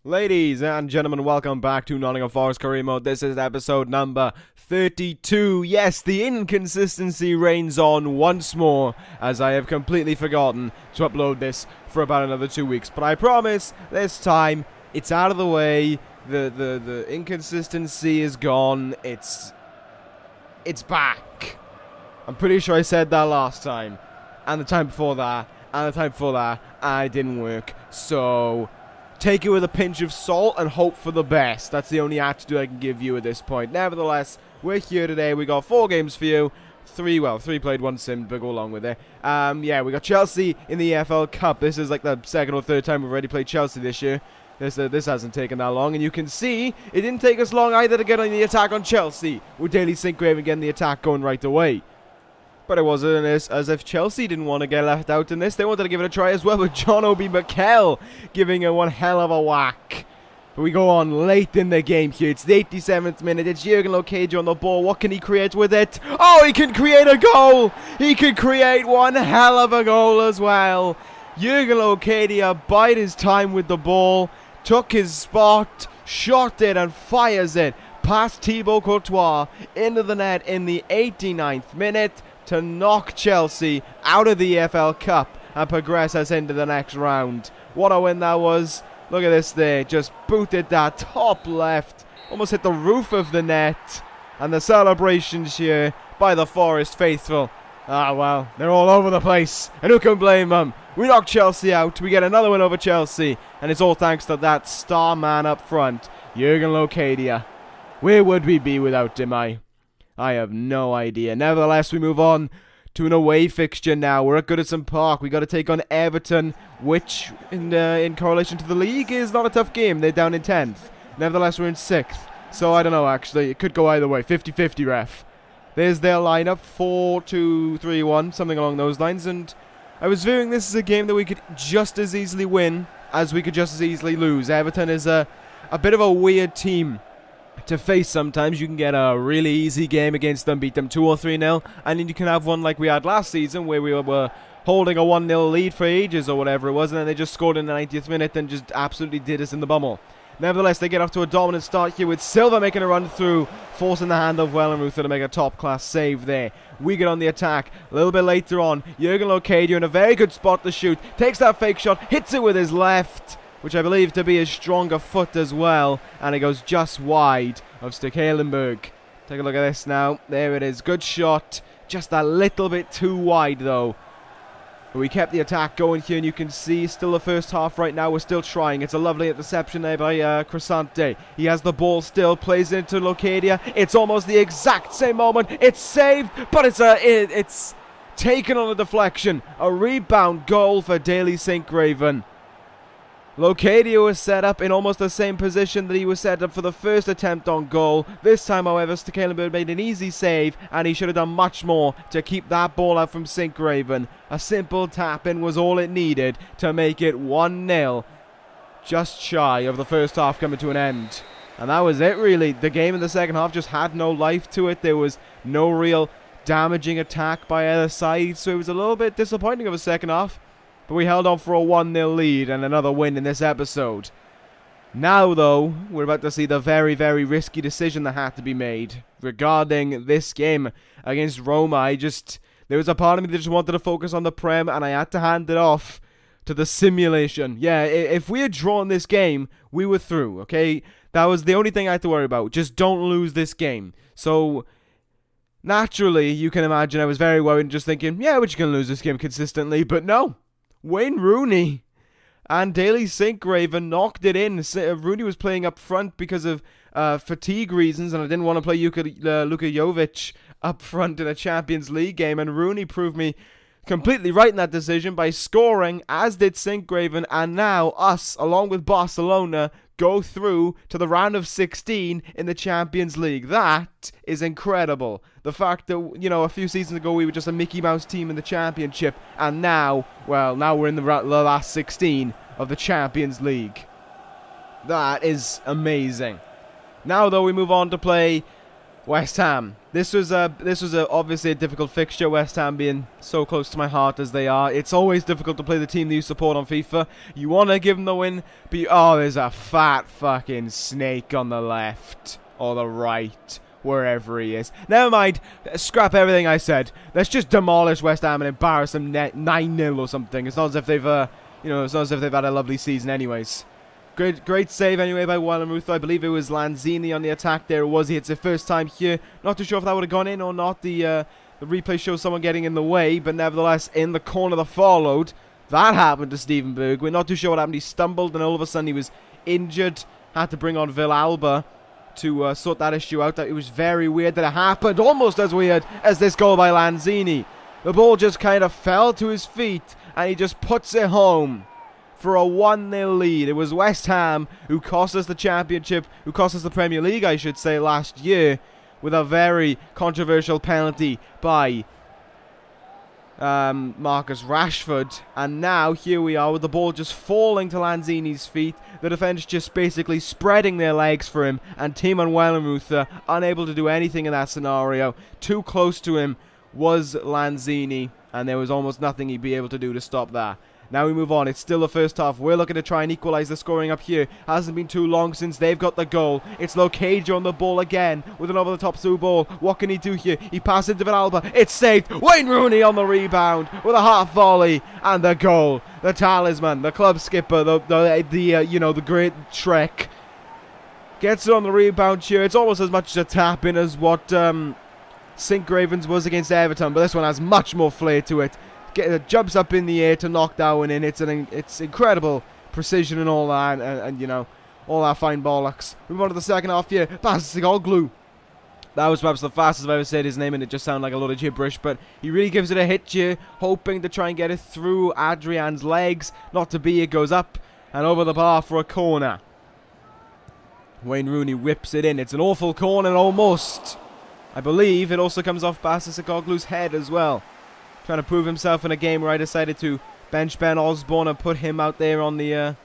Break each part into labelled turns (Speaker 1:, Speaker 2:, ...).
Speaker 1: Ladies and gentlemen, welcome back to Nottingham Forest Career Mode. This is episode number 32. Yes, the inconsistency reigns on once more, as I have completely forgotten to upload this for about another 2 weeks. But I promise, this time, it's out of the way. The inconsistency is gone. It's back. I'm pretty sure I said that last time, and the time before that, and the time before that, and it didn't work. So take it with a pinch of salt and hope for the best. That's the only attitude I can give you at this point. Nevertheless, we're here today. We got 4 games for you. 3 played, 1 simmed, but go along with it. Yeah, we got Chelsea in the EFL Cup. This is like the second or third time we've already played Chelsea this year. This hasn't taken that long, and you can see it didn't take us long either to get on the attack on Chelsea, with Daily Sinclair getting the attack going right away. But it wasn't as if Chelsea didn't want to get left out in this. They wanted to give it a try as well, with John Obi Mikel giving it one hell of a whack. But we go on late in the game here. It's the 87th minute. It's Jurgen Locadia on the ball. What can he create with it? Oh, he can create a goal! He can create one hell of a goal as well. Jurgen Locadia bided his time with the ball, took his spot, shot it and fires it past Thibaut Courtois into the net in the 89th minute. To knock Chelsea out of the EFL Cup and progress us into the next round. What a win that was. Look at this there. Just booted that top left. Almost hit the roof of the net. And the celebrations here by the Forest faithful. Ah, well, they're all over the place. And who can blame them? We knock Chelsea out. We get another win over Chelsea. And it's all thanks to that star man up front, Jurgen Locadia. Where would we be without him, I have no idea. Nevertheless, we move on to an away fixture now. We're at Goodison Park. We got to take on Everton, which, in correlation to the league, is not a tough game. They're down in 10th. Nevertheless, we're in 6th. So, I don't know, actually. It could go either way. 50-50, ref. There's their lineup. 4-2-3-1, something along those lines. And I was viewing this as a game that we could just as easily win as we could just as easily lose. Everton is a bit of a weird team to face sometimes. You can get a really easy game against them, beat them 2 or 3-0, and then you can have one like we had last season where we were holding a 1-0 lead for ages or whatever it was, and then they just scored in the 90th minute and just absolutely did us in the bummel. Nevertheless, they get off to a dominant start here with Silva making a run through, forcing the hand of Wellenreuther to make a top-class save there. We get on the attack a little bit later on. Jurgen Locadia in a very good spot to shoot, takes that fake shot, hits it with his left, which I believe to be his stronger foot as well, and it goes just wide of Stekelenburg. Take a look at this now. There it is. Good shot. Just a little bit too wide, though. But we kept the attack going here, and you can see still the first half right now. We're still trying. It's a lovely interception there by Crescente. He has the ball still, plays into Locadia. It's almost the exact same moment. It's saved, but it's taken on a deflection. A rebound goal for Daily Sinclair. Locadia was set up in almost the same position that he was set up for the first attempt on goal. This time, however, Stekelenburg made an easy save, and he should have done much more to keep that ball out from Sinclair. A simple tap-in was all it needed to make it 1-0, just shy of the first half coming to an end. And that was it, really. The game in the second half just had no life to it. There was no real damaging attack by either side, so it was a little bit disappointing of a second half. But we held on for a 1-0 lead and another win in this episode. Now, though, we're about to see the very, very risky decision that had to be made regarding this game against Roma. There was a part of me that just wanted to focus on the Prem, and I had to hand it off to the simulation. Yeah, if we had drawn this game, we were through, okay? That was the only thing I had to worry about. Just don't lose this game. So naturally, you can imagine I was very worried, just thinking, yeah, we're just going to lose this game consistently. But no. Wayne Rooney and Daily Sinclair knocked it in. Rooney was playing up front because of fatigue reasons, and I didn't want to play Luka Jovic up front in a Champions League game, and Rooney proved me completely right in that decision by scoring, as did Sinclair, and now us, along with Barcelona, go through to the round of 16 in the Champions League. That is incredible. The fact that, you know, a few seasons ago we were just a Mickey Mouse team in the Championship, and now we're in the last 16 of the Champions League. That is amazing. Now, though, we move on to play West Ham. This was obviously a difficult fixture. West Ham being so close to my heart as they are. It's always difficult to play the team that you support on FIFA. You want to give them the win, but oh, there's a fat fucking snake on the left or the right, wherever he is. Never mind. Scrap everything I said. Let's just demolish West Ham and embarrass them 9-0 or something. It's not as if they've, it's not as if they've had a lovely season, anyways. Great save anyway by Wallenruth. I believe it was Lanzini on the attack there. Was he? It's the first time here. Not too sure if that would have gone in or not. The replay shows someone getting in the way, but nevertheless, in the corner that followed, that happened to Steven Bergwijn. Not too sure what happened. He stumbled, and all of a sudden he was injured. Had to bring on Villalba to sort that issue out. It was very weird that it happened. Almost as weird as this goal by Lanzini. The ball just kind of fell to his feet, and he just puts it home for a 1-0 lead. It was West Ham who cost us the championship, who cost us the Premier League, I should say, last year, with a very controversial penalty by Marcus Rashford. And now here we are with the ball just falling to Lanzini's feet. The defenders just basically spreading their legs for him, and Timo Werner unable to do anything in that scenario. Too close to him was Lanzini, and there was almost nothing he'd be able to do to stop that. Now we move on. It's still the first half. We're looking to try and equalise the scoring up here. Hasn't been too long since they've got the goal. It's Locadia on the ball again with an over-the-top through ball. What can he do here? He passes it to Villalba. It's saved. Wayne Rooney on the rebound with a half volley and the goal. The talisman, the club skipper, the great Shrek gets it on the rebound here. It's almost as much as a tap in as what St. Gravens was against Everton, but this one has much more flair to it. Jumps up in the air to knock that one in. It's incredible precision and all that, and all that fine bollocks. Move on to the second half here. Bassigoglu. That was perhaps the fastest I've ever said his name, and it just sounded like a lot of gibberish, but he really gives it a hit here, hoping to try and get it through Adrian's legs. Not to be, it goes up and over the bar for a corner. Wayne Rooney whips it in. It's an awful corner almost. I believe it also comes off Bassigoglu's head as well. Trying to prove himself in a game where I decided to bench Ben Osborne and put him out there on the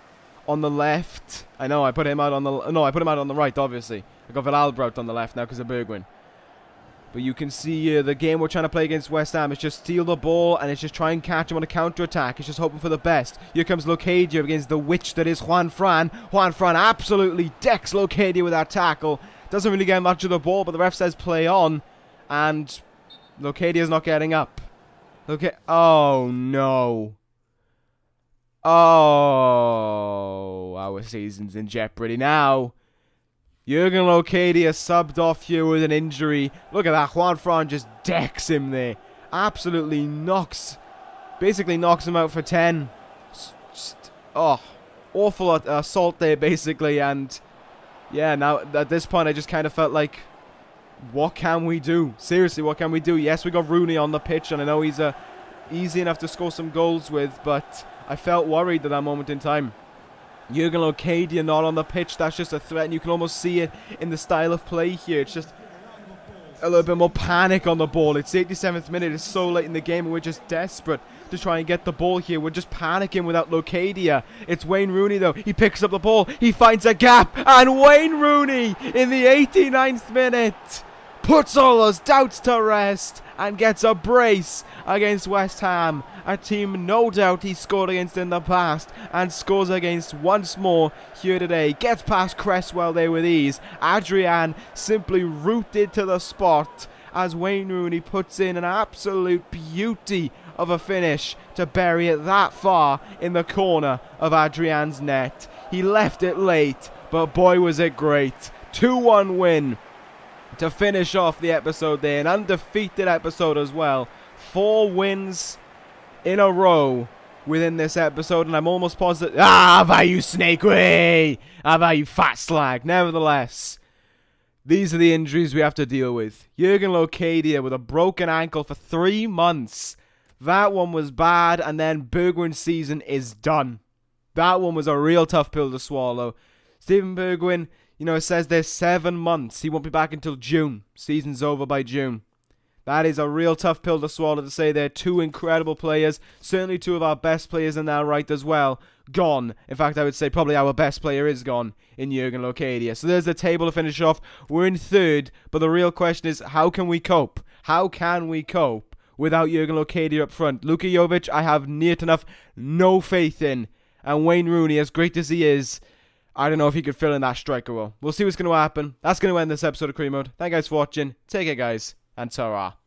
Speaker 1: left. I know I put him out on the right. Obviously, I got Villalba out on the left now because of Bergwijn. But you can see the game we're trying to play against West Ham is just steal the ball and it's just try and catch him on a counter attack. It's just hoping for the best. Here comes Locadia against the witch that is Juan Fran. Juan Fran absolutely decks Locadia with that tackle. Doesn't really get much of the ball, but the ref says play on, and Locadia's not getting up. Okay. Oh, no. Oh, our season's in jeopardy now. Jurgen Locadia subbed off here with an injury. Look at that. Juan Fran just decks him there. Absolutely basically knocks him out for 10. Awful assault there, basically. And, yeah, now at this point, I just kind of felt like, what can we do? Seriously, what can we do? Yes, we got Rooney on the pitch, and I know he's easy enough to score some goals with, but I felt worried at that moment in time. Jurgen Locadia not on the pitch, that's just a threat, and you can almost see it in the style of play here. It's just a little bit more panic on the ball. It's 87th minute, it's so late in the game, and we're just desperate to try and get the ball here. We're just panicking without Locadia. It's Wayne Rooney though. He picks up the ball, he finds a gap, and Wayne Rooney in the 89th minute puts all those doubts to rest and gets a brace against West Ham, a team no doubt he scored against in the past and scores against once more here today. Gets past Cresswell there with ease. Adrian simply rooted to the spot as Wayne Rooney puts in an absolute beauty of a finish to bury it that far in the corner of Adrian's net. He left it late, but boy was it great. 2-1 win to finish off the episode there. An undefeated episode as well. 4 wins in a row within this episode, and I'm almost positive. How about you, Snake Way? How about you, fat slag? Nevertheless, these are the injuries we have to deal with. Jurgen Locadia with a broken ankle for 3 months. That one was bad, and then Bergwijn's season is done. That one was a real tough pill to swallow. Steven Bergwijn, it says there's 7 months. He won't be back until June. Season's over by June. That is a real tough pill to swallow, to say they're two incredible players. Certainly two of our best players in their right as well. Gone. In fact, I would say probably our best player is gone in Jurgen Locadia. So there's the table to finish off. We're in third, but the real question is, how can we cope? How can we cope without Jurgen Locadia up front? Luka Jovic, I have near to enough no faith in. And Wayne Rooney, as great as he is, I don't know if he could fill in that striker role. We'll see what's going to happen. That's going to end this episode of Career Mode. Thank you guys for watching. Take care, guys, and ta-ra.